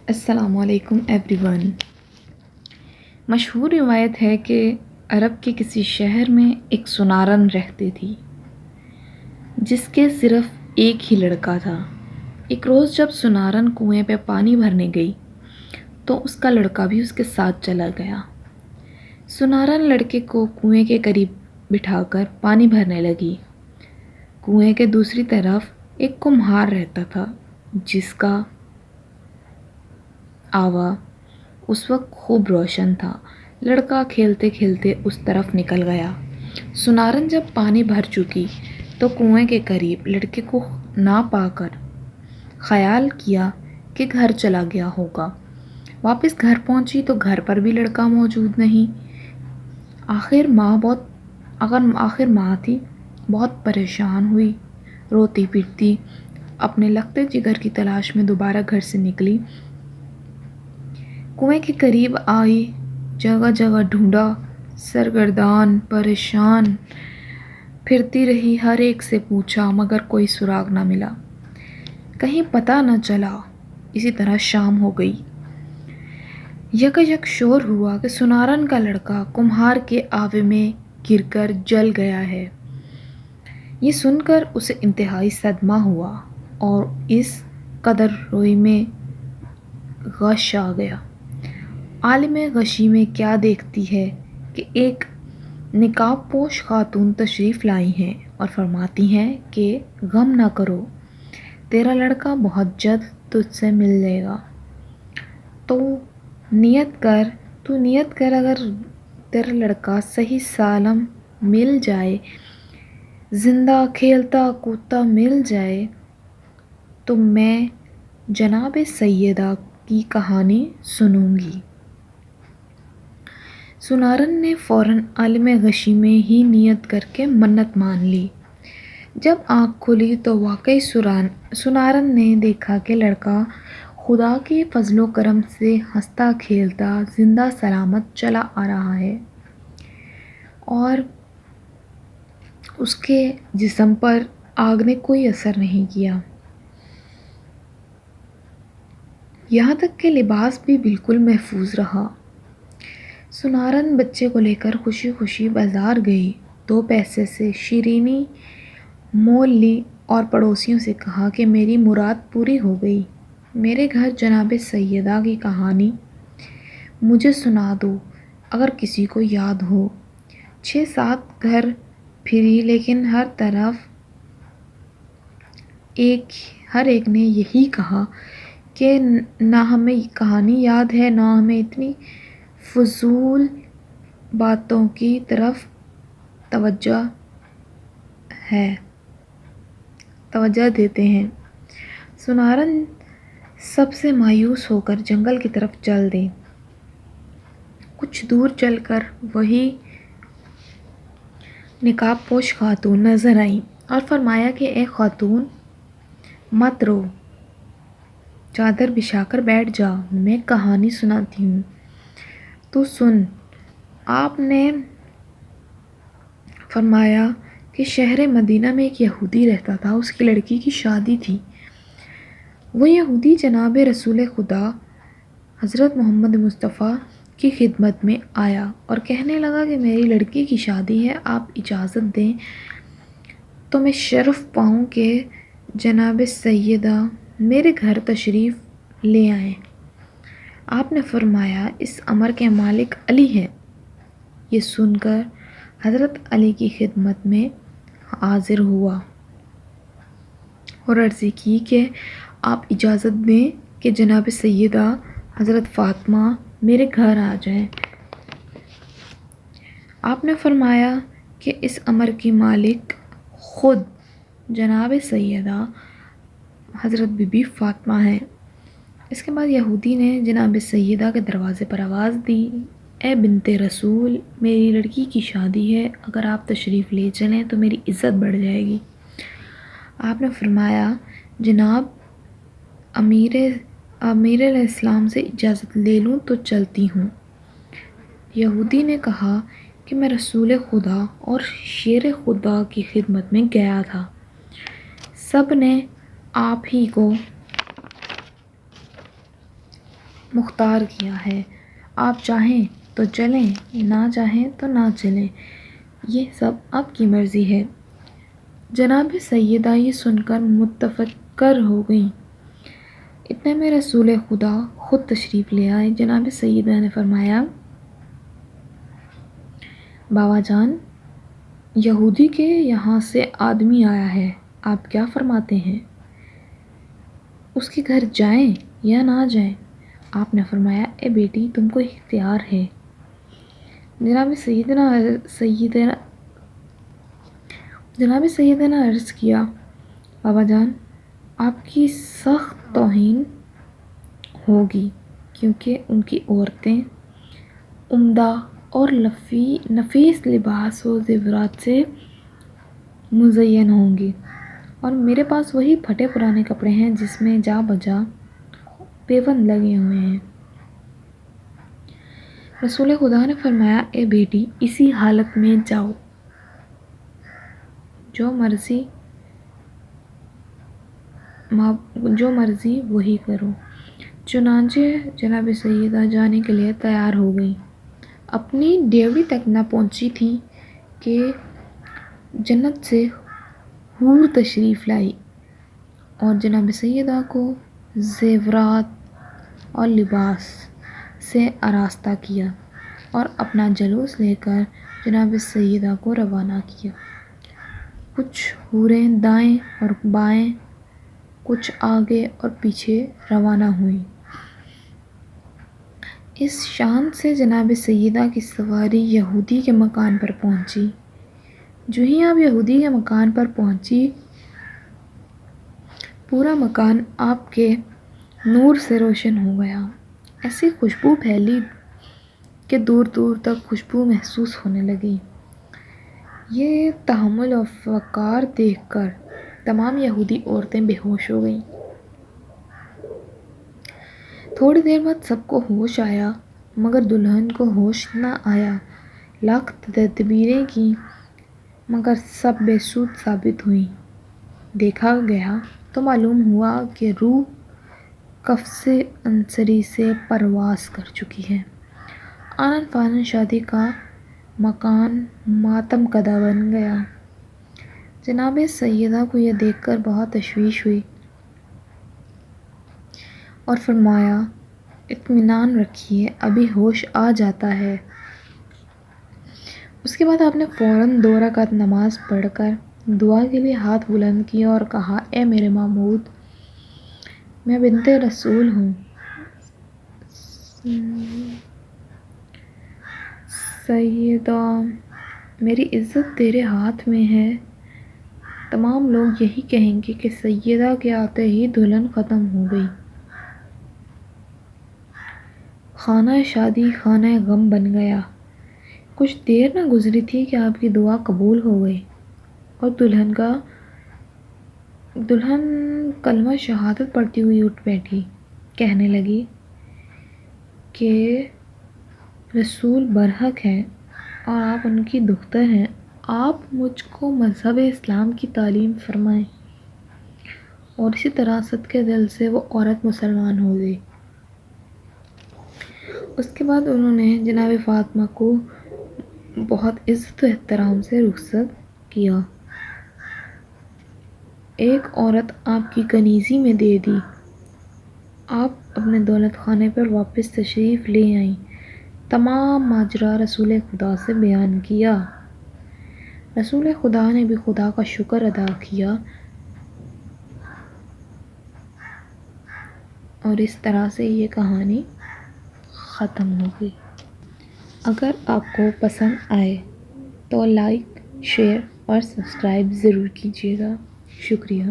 السلام علیکم every one. مشہور روایت ہے کہ عرب کے کسی شہر میں ایک سنارن رہتی تھی جس کے صرف ایک ہی لڑکا تھا۔ ایک روز جب سنارن کنویں پہ پانی بھرنے گئی تو اس کا لڑکا بھی اس کے ساتھ چلا گیا۔ سنارن لڑکے کو کنویں کے قریب بٹھا کر پانی بھرنے لگی۔ کنویں کے دوسری طرف ایک کمہار رہتا تھا جس کا آوا اس وقت خوب روشن تھا۔ لڑکا کھیلتے کھیلتے اس طرف نکل گیا۔ سنارن جب پانی بھر چکی تو کنویں کے قریب لڑکے کو نہ پا کر خیال کیا کہ گھر چلا گیا ہوگا۔ واپس گھر پہنچی تو گھر پر بھی لڑکا موجود نہیں۔ آخر ماں تھی، بہت پریشان ہوئی، روتی پیٹتی اپنے لگتے جگر کی تلاش میں دوبارہ گھر سے نکلی۔ کنویں کے قریب آئی، جگہ جگہ ڈھونڈا، سرگردان پریشان پھرتی رہی، ہر ایک سے پوچھا مگر کوئی سراغ نہ ملا، کہیں پتہ نہ چلا۔ اسی طرح شام ہو گئی۔ یک شور ہوا کہ سنارن کا لڑکا کمہار کے آوے میں گر کر جل گیا ہے۔ یہ سن کر اسے انتہائی صدمہ ہوا اور اس قدر روئی میں غش آ گیا۔ عالم غشی میں کیا دیکھتی ہے کہ ایک نقاب پوش خاتون تشریف لائی ہیں اور فرماتی ہیں کہ غم نہ کرو، تیرا لڑکا بہت جلد تجھ سے مل لے گا۔ تو نیت کر اگر تیرا لڑکا صحیح سالم مل جائے، زندہ کھیلتا کودتا مل جائے تو میں جناب سیدہ کی کہانی سنوں گی۔ سنارن نے فوراً عالم غشی میں ہی نیت کر کے منت مان لی۔ جب آنکھ کھلی تو واقعی سنارن نے دیکھا کہ لڑکا خدا کے فضل و کرم سے ہنستا کھیلتا زندہ سلامت چلا آ رہا ہے اور اس کے جسم پر آگ نے کوئی اثر نہیں کیا، یہاں تک کہ لباس بھی بالکل محفوظ رہا۔ سنارن بچے کو لے کر خوشی خوشی بازار گئی، 2 پیسے سے شیرینی مول لی اور پڑوسیوں سے کہا کہ میری مراد پوری ہو گئی، میرے گھر جناب سیدہ کی کہانی مجھے سنا دو اگر کسی کو یاد ہو۔ 6-7 گھر پھری لیکن ہر ایک نے یہی کہا کہ نہ ہمیں کہانی یاد ہے، نہ ہمیں اتنی فضول باتوں کی طرف توجہ دیتے ہیں۔ سنارن سب سے مایوس ہو کر جنگل کی طرف چل دی۔ کچھ دور چل کر وہی نقاب پوش خاتون نظر آئی اور فرمایا کہ اے خاتون، مت رو، چادر بچھا کر بیٹھ جا، میں کہانی سناتی ہوں، تو سن۔ آپ نے فرمایا کہ شہر مدینہ میں ایک یہودی رہتا تھا، اس کی لڑکی کی شادی تھی۔ وہ یہودی جناب رسول خدا حضرت محمد مصطفیٰ کی خدمت میں آیا اور کہنے لگا کہ میری لڑکی کی شادی ہے، آپ اجازت دیں تو میں شرف پاؤں کہ جناب سیدہ میرے گھر تشریف لے آئیں۔ آپ نے فرمایا اس امر کے مالک علی ہیں۔ یہ سن کر حضرت علی کی خدمت میں حاضر ہوا اور عرض کی کہ آپ اجازت دیں کہ جناب سیدہ حضرت فاطمہ میرے گھر آ جائیں۔ آپ نے فرمایا کہ اس امر کی مالک خود جناب سیدہ حضرت بی بی فاطمہ ہیں۔ اس کے بعد یہودی نے جناب سیدہ کے دروازے پر آواز دی، اے بنت رسول، میری لڑکی کی شادی ہے، اگر آپ تشریف لے چلیں تو میری عزت بڑھ جائے گی۔ آپ نے فرمایا جناب امیر علیہ السلام سے اجازت لے لوں تو چلتی ہوں۔ یہودی نے کہا کہ میں رسول خدا اور شیر خدا کی خدمت میں گیا تھا، سب نے آپ ہی کو مختار کیا ہے، آپ چاہیں تو چلیں، نہ چاہیں تو نہ چلیں، یہ سب آپ کی مرضی ہے۔ جناب سیدہ یہ سن کر متفکر ہو گئیں۔ اتنے میں رسول خدا خود تشریف لے آئے۔ جناب سیدہ نے فرمایا، بابا جان، یہودی کے یہاں سے آدمی آیا ہے، آپ کیا فرماتے ہیں؟ اس کے گھر جائیں یا نہ جائیں؟ آپ نے فرمایا، اے بیٹی، تم کو اختیار ہے۔ جناب سیدہ نے عرض کیا، بابا جان، آپ کی سخت توہین ہوگی، کیونکہ ان کی عورتیں عمدہ اور نفیس لباس و زیورات سے مزین ہوں گی، اور میرے پاس وہی پھٹے پرانے کپڑے ہیں جس میں جا بجا پیوند لگے ہوئے ہیں۔ رسول خدا نے فرمایا، اے بیٹی، اسی حالت میں جاؤ، جو مرضی وہی کرو۔ چنانچہ جناب سیدہ جانے کے لیے تیار ہو گئیں۔ اپنی ڈیوڑی تک نہ پہنچی تھیں کہ جنت سے حور تشریف لائی اور جناب سیدہ کو زیورات اور لباس سے آراستہ کیا اور اپنا جلوس لے کر جناب سیدہ کو روانہ کیا۔ کچھ حوریں دائیں اور بائیں، کچھ آگے اور پیچھے روانہ ہوئیں۔ اس شان سے جناب سیدہ کی سواری یہودی کے مکان پر پہنچی۔ جو ہی آپ یہودی کے مکان پر پہنچی، پورا مکان آپ کے نور سے روشن ہو گیا۔ ایسی خوشبو پھیلی کہ دور دور تک خوشبو محسوس ہونے لگی۔ یہ تحمل و وقار دیکھ کر تمام یہودی عورتیں بے ہوش ہو گئیں۔ تھوڑی دیر بعد سب کو ہوش آیا، مگر دلہن کو ہوش نہ آیا۔ لاکھ تدبیریں کیں مگر سب بے سود ثابت ہوئیں۔ دیکھا گیا تو معلوم ہوا کہ روح قفس عنصری سے پرواز کر چکی ہے۔ آنن فانن شادی کا مکان ماتم کدہ بن گیا۔ جناب سیدہ کو یہ دیکھ کر بہت تشویش ہوئی اور فرمایا، اطمینان رکھیے، ابھی ہوش آ جاتا ہے۔ اس کے بعد آپ نے فوراً 2 رکعت نماز پڑھ کر دعا کے لیے ہاتھ بلند کیے اور کہا، اے میرے معبود، میں بنت رسول ہوں، سیدہ، میری عزت تیرے ہاتھ میں ہے۔ تمام لوگ یہی کہیں گے کہ سیدہ کے آتے ہی دلہن ختم ہو گئی۔ خانہ شادی خانہ غم بن گیا۔ کچھ دیر نہ گزری تھی کہ آپ کی دعا قبول ہو گئی اور دلہن کلمہ شہادت پڑھتی ہوئی اٹھ بیٹھی، کہنے لگی کہ رسول برحق ہیں اور آپ ان کی دختر ہیں، آپ مجھ کو مذہب اسلام کی تعلیم فرمائیں۔ اور اسی طرح صدقے دل سے وہ عورت مسلمان ہو گئی۔ اس کے بعد انہوں نے جناب فاطمہ کو بہت عزت و احترام سے رخصت کیا۔ ایک عورت آپ کی کنیزی میں دے دی۔ آپ اپنے دولت خانے پر واپس تشریف لے آئیں۔ تمام ماجرا رسول خدا سے بیان کیا۔ رسول خدا نے بھی خدا کا شکر ادا کیا اور اس طرح سے یہ کہانی ختم ہو گئی۔ اگر آپ کو پسند آئے تو لائک، شیئر اور سبسکرائب ضرور کیجیے گا۔ شکریہ۔